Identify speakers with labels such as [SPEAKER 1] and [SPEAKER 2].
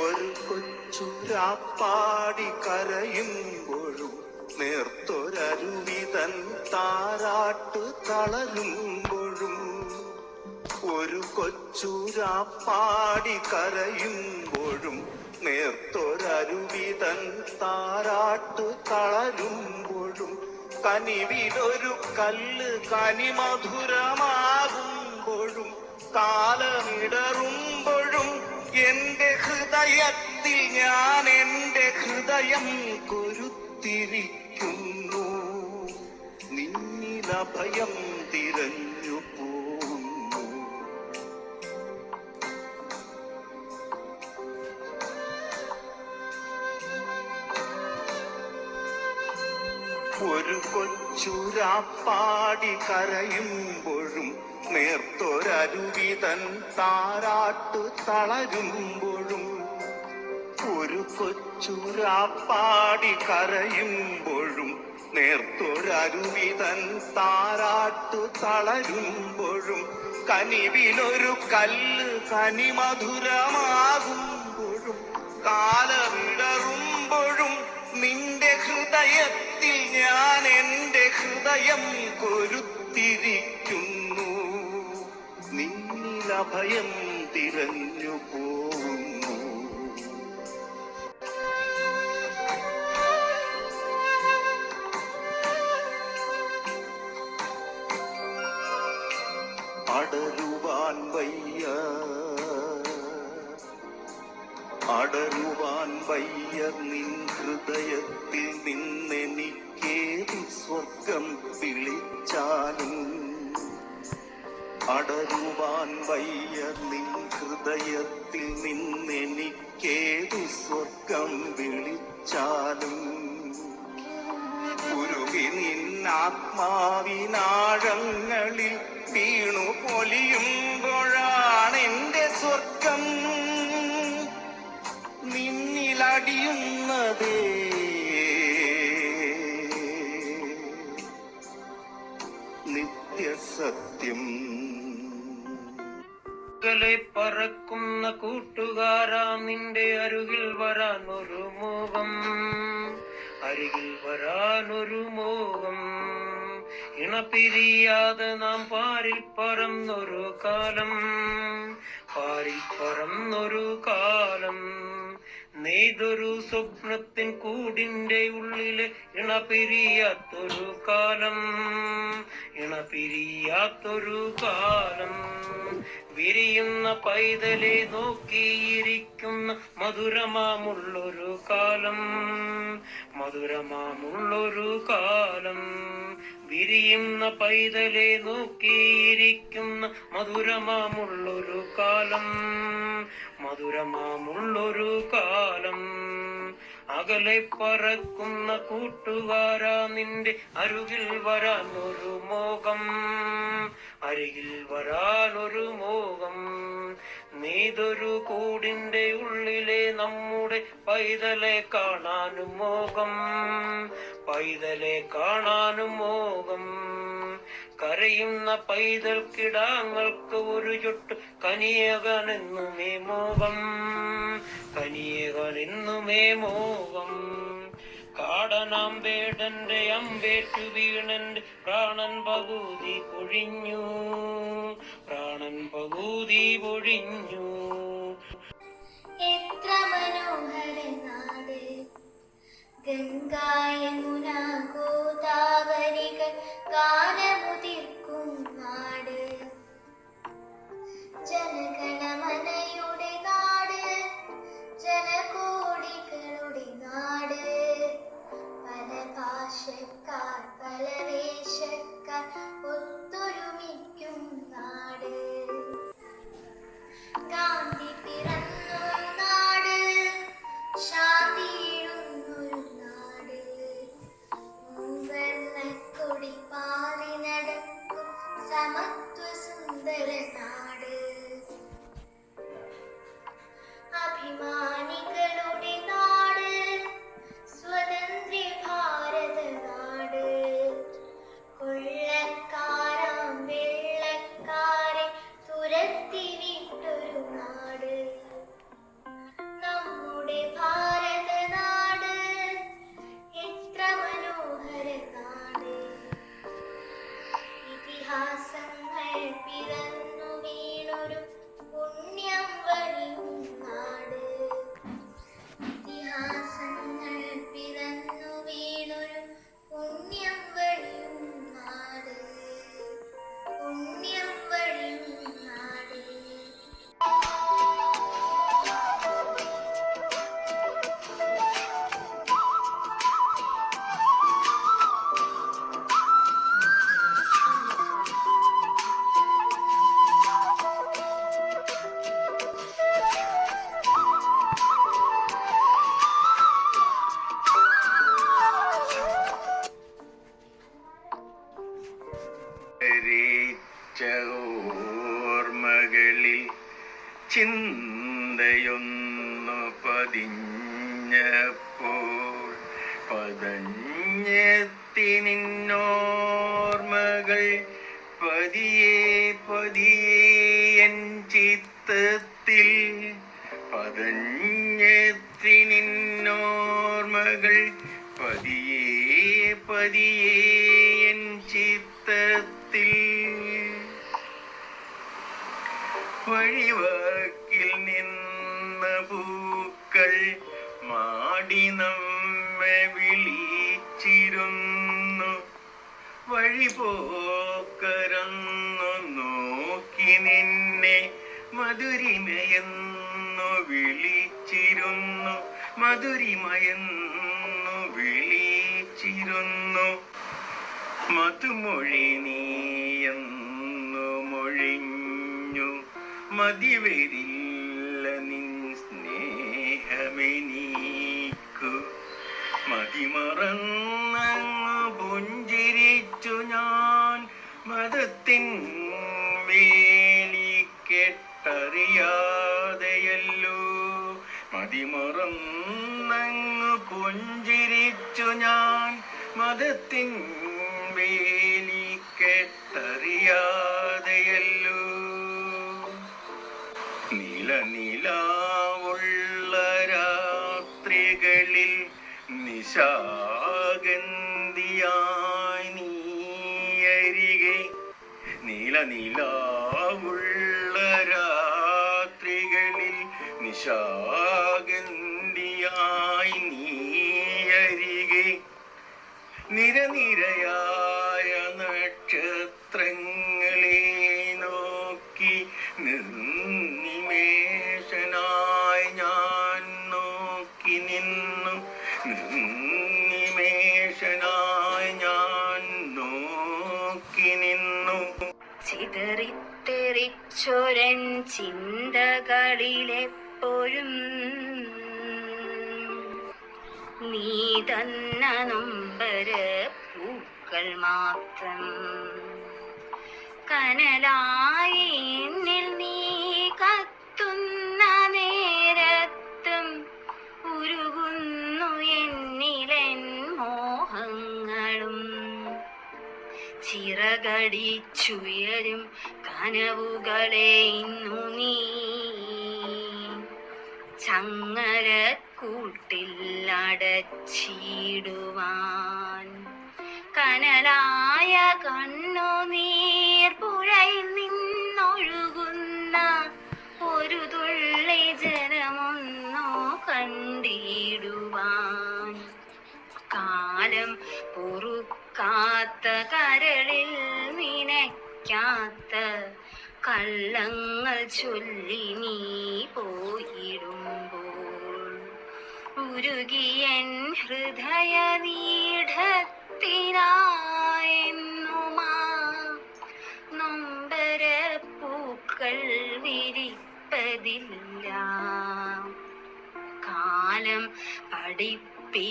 [SPEAKER 1] ഒരു കൊച്ചുരാപ്പാടി കരയുമ്പോഴും നേർത്തൊരരുവിതൻ താരാട്ട് തളരുമ്പോഴും ഒരു കൊച്ചുരാപ്പാടി കരയുമ്പോഴും നേർത്തൊരരുവിതൻ താരാട്ട് തളരുമ്പോഴും കനിവിലൊരു കല്ല് കനിമധുരമാകുമ്പോഴും കാലമിടറുമ്പോഴും എന്റെ ഹൃദയത്തിൽ ഞാൻ എന്റെ ഹൃദയം കൊരുത്തിരിക്കുന്നു. നിന്നിലഭയം തിരഞ്ഞു പോകുന്നു. ഒരു കൊച്ചുരാപ്പാടി കരയുമ്പോഴും നേർത്തൊരരുവിതൻ താരാട്ട് തളരുമ്പോഴും ഒരു കൊച്ചുരാപ്പാടി കരയുമ്പോഴും നേർത്തൊരരുവിതൻ താരാട്ട് തളരുമ്പോഴും കനിവിലൊരു കല്ല് കനിമധുരമാകുമ്പോഴും കാലമിടറുമ്പോഴും നിന്റെ ഹൃദയത്തിൽ ഞാൻ എന്റെ ഹൃദയം കൊരുത്തിരിക്കുന്നു. നിന്നിലഭയം തിരഞ്ഞു പോകുന്നു. അടരുവാൻ വയ്യ, അടരുവാൻ വയ്യ നിൻ ഹൃദയത്തിൽ നിന്നെനിക്കേതു സ്വർഗം വിളിച്ചാലും. അടരുവാൻ വയ്യ നിൻ ഹൃദയത്തിൽ നിന്നെനിക്കേതു സ്വർഗം വിളിച്ചാലും. ഉരുകി നിന്നാത്മാവിനാഴങ്ങളിൽ വീണു പൊലിയുമ്പോഴാണ് എന്റെ സ്വർഗം നിന്നിലടിയുന്നതേ. നിത്യസത്യം.
[SPEAKER 2] പറക്കുന്ന കൂട്ടുകാരാ നിന്റെ അരുകിൽ വരാനൊരു മോഹം, അരികിൽ വരാനൊരു മോഹം. ഇണപിരിയാതെ നാം പാരിൽ പറന്നൊരു കാലം, പാരിൽ പറന്നൊരു കാലം. നെയ്തൊരു സ്വപ്നത്തിൻ കൂടിന്റെ ഉള്ളിലെ ഇണപിരിയാത്തൊരു കാലം, ഇണപിരിയാത്തൊരു കാലം. വിരിയുന്ന പൈതലെ നോക്കിയിരിക്കുന്ന മധുരമാമുള്ളൊരു കാലം, മധുരമാമുള്ളൊരു കാലം. വിരിയുന്ന പൈതലെ നോക്കിയിരിക്കുന്ന മധുരമാമുള്ളൊരു കാലം, മധുരമാമുള്ളൊരു കാലം. അകലെ പറക്കുന്ന കൂട്ടുകാരാ നിന്റെ അരുകിൽ വരാനൊരു മോഹം, അരികിൽ വരാനൊരു മോഹം. നീതൊരു കൂടിന്റെ ഉള്ളിലെ നമ്മുടെ പൈതലെ കാണാനും മോഹം, പൈതലെ കാണാനും മോഹം. കരയുന്ന പൈതൽക്കിടാങ്ങൾക്ക് ഒരു ചൊട്ട് കനിയകനെന്നുമേ മോഹം, കനിയകനെന്നുമേ മോഹം. കാടനാം വേടന്റെ അമ്പേറ്റു വീണന്റെ പ്രാണൻ പകുതി പൊഴിഞ്ഞു, പ്രാണൻ പകുതി പൊഴിഞ്ഞു.
[SPEAKER 3] എത്ര മനോഹര നാട്, ഗംഗാ യമുന ഗോദാവരികൾ ഗാനമുതിർക്കും നാട്. ജനഗണമനയുടെ നാട്, ജനകോടികളുടെ നാട്. പല ഭാഷക്കാർ പല വേഷക്കാർ ഒത്തൊരുമിക്കും നാട്. ഗാന്ധി പിറന്നൊരു നാട്, ശാന്തിയിടുന്നൊരു നാട്.
[SPEAKER 1] ചിന്തയൊന്നു പതിഞ്ഞപ്പോൾ പതഞ്ഞെത്തി നിന്നോർമ്മകൾ പതിയെ പതിയെ എൻ ചിത്തത്തിൽ പതഞ്ഞെത്തി നിന്നോർമ്മകൾ പതിയെ പതിയെ എൻ ചിത്തത്തിൽ വഴിവാക്കിൽ നിന്ന പൂക്കൾ മാടി നമ്മെ വിളിച്ചിരുന്നു വഴി പോക്കരന്നു നോക്കി നിന്നെ മധുരിമയെന്നു വിളിച്ചിരുന്നു മധുരിമയെന്നു വിളിച്ചിരുന്നു മധുമൊഴി നീയെന്നു മൊഴിഞ്ഞു മതിവരില്ല നിൻ സ്നേഹമെനിക്കു മതിമറന്നങ്ങു പുഞ്ചിരിച്ചു ഞാൻ മതത്തിൻ വേലിക്കെട്ടറിയാതെയല്ലോ മതിമറന്നങ്ങു പുഞ്ചിരിച്ചു ഞാൻ മതത്തിൻ വേലിക്കെട്ടറിയാതെയല്ലോ നിലനിലാവുള്ള രാത്രികളിൽ നിശാഗന്ധിയായി നീയരികെ നിലനിലാവുള്ള രാത്രികളിൽ നിശാഗന്ധിയായി നീയരികെ നിരനിരയായ നക്ഷത്രങ്ങളെ നോക്കി നിർനിമേഷനായി ഞാൻ നോക്കി നിന്നു നിർനിമേഷനായി ഞാൻ നോക്കി നിന്നു
[SPEAKER 4] ചിതറിത്തെറിച്ചൊരൻ ചിന്തകളിലെപ്പോഴും നീ തന്ന നൊമ്പര പൂക്കൾ മാത്രം കനലായി എന്നിൽ നീ കത്തുന്ന നേരത്തും ഉരുകുന്നു എന്നിലെൻ മോഹങ്ങളും ചിറകടിച്ചുയരും കനവുകളെ ഇന്നു നീ ചങ്ങരക്കൂട്ടിൽ അടച്ചിടുവാൻ കനലായ കണ്ണുനീർ പുഴയിൽ നിന്നൊഴുകുന്ന ഒരു തുള്ളി ജലമൊന്നോ കണ്ടിടുവാൻ കാലം പൊറുക്കാത്ത കരളിൽ നിനയ്ക്കാത്ത കള്ളങ്ങൾ ചൊല്ലി നീ പോയിടുമ്പോൾ ഉരുകിയൻ ഹൃദയ നീഢത്തിനായെന്നുമാ നൊമ്പര പൂക്കൾ വിരിപ്പതില്ല കാലം പഠിപ്പി